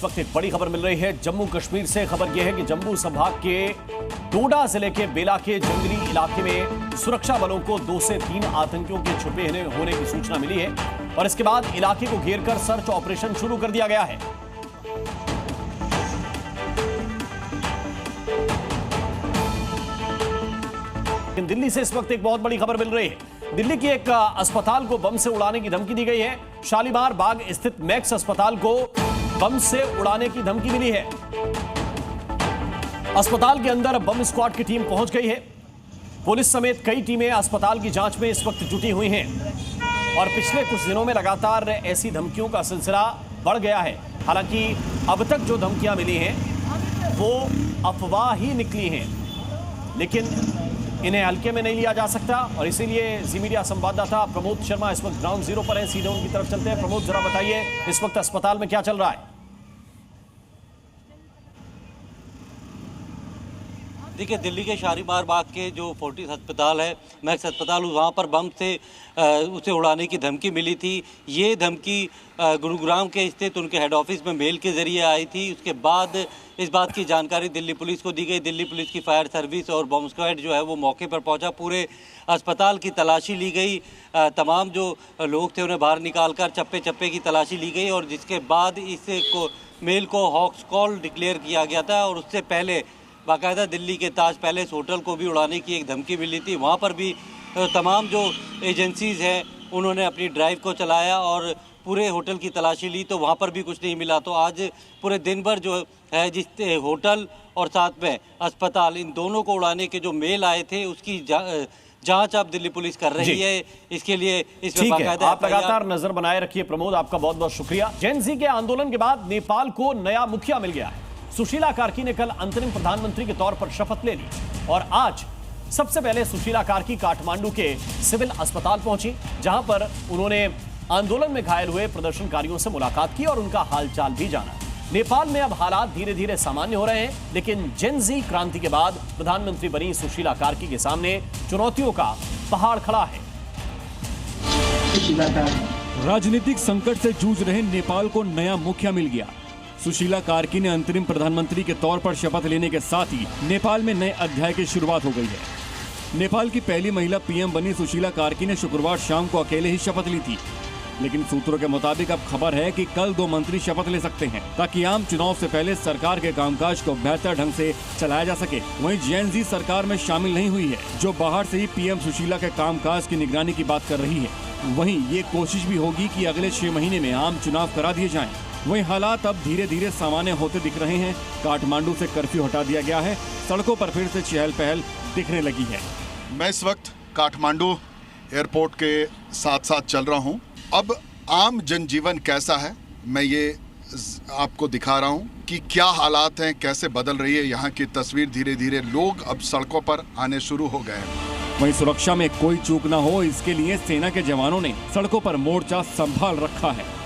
इस वक्त एक बड़ी खबर मिल रही है जम्मू कश्मीर से। खबर यह है कि जम्मू संभाग के डोडा जिले के बेला के जंगली इलाके में सुरक्षा बलों को 2 से 3 आतंकियों के छुपे होने की सूचना मिली है और इसके बाद इलाके को घेरकर सर्च ऑपरेशन शुरू कर दिया गया है। दिल्ली से इस वक्त एक बहुत बड़ी खबर मिल रही है। दिल्ली की एक अस्पताल को बम से उड़ाने की धमकी दी गई है। शालीमार बाग स्थित मैक्स अस्पताल को बम से उड़ाने की धमकी मिली है। अस्पताल के अंदर बम स्क्वाड की टीम पहुंच गई है। पुलिस समेत कई टीमें अस्पताल की जांच में इस वक्त जुटी हुई हैं और पिछले कुछ दिनों में लगातार ऐसी धमकियों का सिलसिला बढ़ गया है। हालांकि अब तक जो धमकियां मिली हैं वो अफवाह ही निकली हैं, लेकिन इन्हें हल्के में नहीं लिया जा सकता और इसीलिए जी मीडिया संवाददाता प्रमोद शर्मा इस वक्त ग्राउंड जीरो पर है। सीधे उनकी तरफ चलते हैं। प्रमोद, जरा बताइए इस वक्त अस्पताल में क्या चल रहा है? देखिए, दिल्ली के शालीमार बाग के जो फोर्टिस अस्पताल है, मैक्स अस्पताल, वहाँ पर बम से उसे उड़ाने की धमकी मिली थी। ये धमकी गुरुग्राम के स्थित उनके हेड ऑफिस में मेल के जरिए आई थी। उसके बाद इस बात की जानकारी दिल्ली पुलिस को दी गई। दिल्ली पुलिस की फायर सर्विस और बम स्क्वाड जो है वो मौके पर पहुंचा। पूरे अस्पताल की तलाशी ली गई। तमाम जो लोग थे उन्हें बाहर निकालकर चप्पे चप्पे की तलाशी ली गई और जिसके बाद इस मेल को हॉक्स कॉल डिक्लेयर किया गया था। और उससे पहले बाकायदा दिल्ली के ताज पैलेस होटल को भी उड़ाने की एक धमकी मिली थी। वहाँ पर भी तमाम जो एजेंसीज हैं उन्होंने अपनी ड्राइव को चलाया और पूरे होटल की तलाशी ली, तो वहाँ पर भी कुछ नहीं मिला। तो आज पूरे दिन भर जो है जिस होटल और साथ में अस्पताल, इन दोनों को उड़ाने के जो मेल आए थे उसकी जांच अब दिल्ली पुलिस कर रही है। इसके लिए इसमें बाकायदा आप लगातार नजर बनाए रखिए। प्रमोद, आपका बहुत बहुत शुक्रिया। जेन ज़ी के आंदोलन के बाद नेपाल को नया मुखिया मिल गया है। सुशीला कार्की ने कल अंतरिम प्रधानमंत्री के तौर पर शपथ ले ली और आज सबसे पहले सुशीला कार्की काठमांडू के सिविल अस्पताल पहुंची, जहां पर उन्होंने आंदोलन में घायल हुए प्रदर्शनकारियों से मुलाकात की और उनका हालचाल भी जाना। नेपाल में अब हालात धीरे धीरे सामान्य हो रहे हैं, लेकिन जेन ज़ी क्रांति के बाद प्रधानमंत्री बनी सुशीला कार्की के सामने चुनौतियों का पहाड़ खड़ा है। राजनीतिक संकट से जूझ रहे नेपाल को नया मुखिया मिल गया। सुशीला कार्की ने अंतरिम प्रधानमंत्री के तौर पर शपथ लेने के साथ ही नेपाल में नए अध्याय की शुरुआत हो गई है। नेपाल की पहली महिला पीएम बनी सुशीला कार्की ने शुक्रवार शाम को अकेले ही शपथ ली थी, लेकिन सूत्रों के मुताबिक अब खबर है कि कल 2 मंत्री शपथ ले सकते हैं ताकि आम चुनाव से पहले सरकार के कामकाज को बेहतर ढंग से चलाया जा सके। वहीं जेन ज़ी सरकार में शामिल नहीं हुई है, जो बाहर से ही पीएम सुशीला के कामकाज की निगरानी की बात कर रही है। वहीं ये कोशिश भी होगी कि अगले 6 महीने में आम चुनाव करा दिए जाएं। वहीं हालात अब धीरे धीरे सामान्य होते दिख रहे हैं। काठमांडू से कर्फ्यू हटा दिया गया है, सड़कों पर फिर से चहल पहल दिखने लगी है। मैं इस वक्त काठमांडू एयरपोर्ट के साथ साथ चल रहा हूं। अब आम जनजीवन कैसा है मैं ये आपको दिखा रहा हूं कि क्या हालात हैं, कैसे बदल रही है यहाँ की तस्वीर। धीरे धीरे लोग अब सड़कों पर आने शुरू हो गए हैं। वहीं सुरक्षा में कोई चूक न हो, इसके लिए सेना के जवानों ने सड़कों पर मोर्चा संभाल रखा है।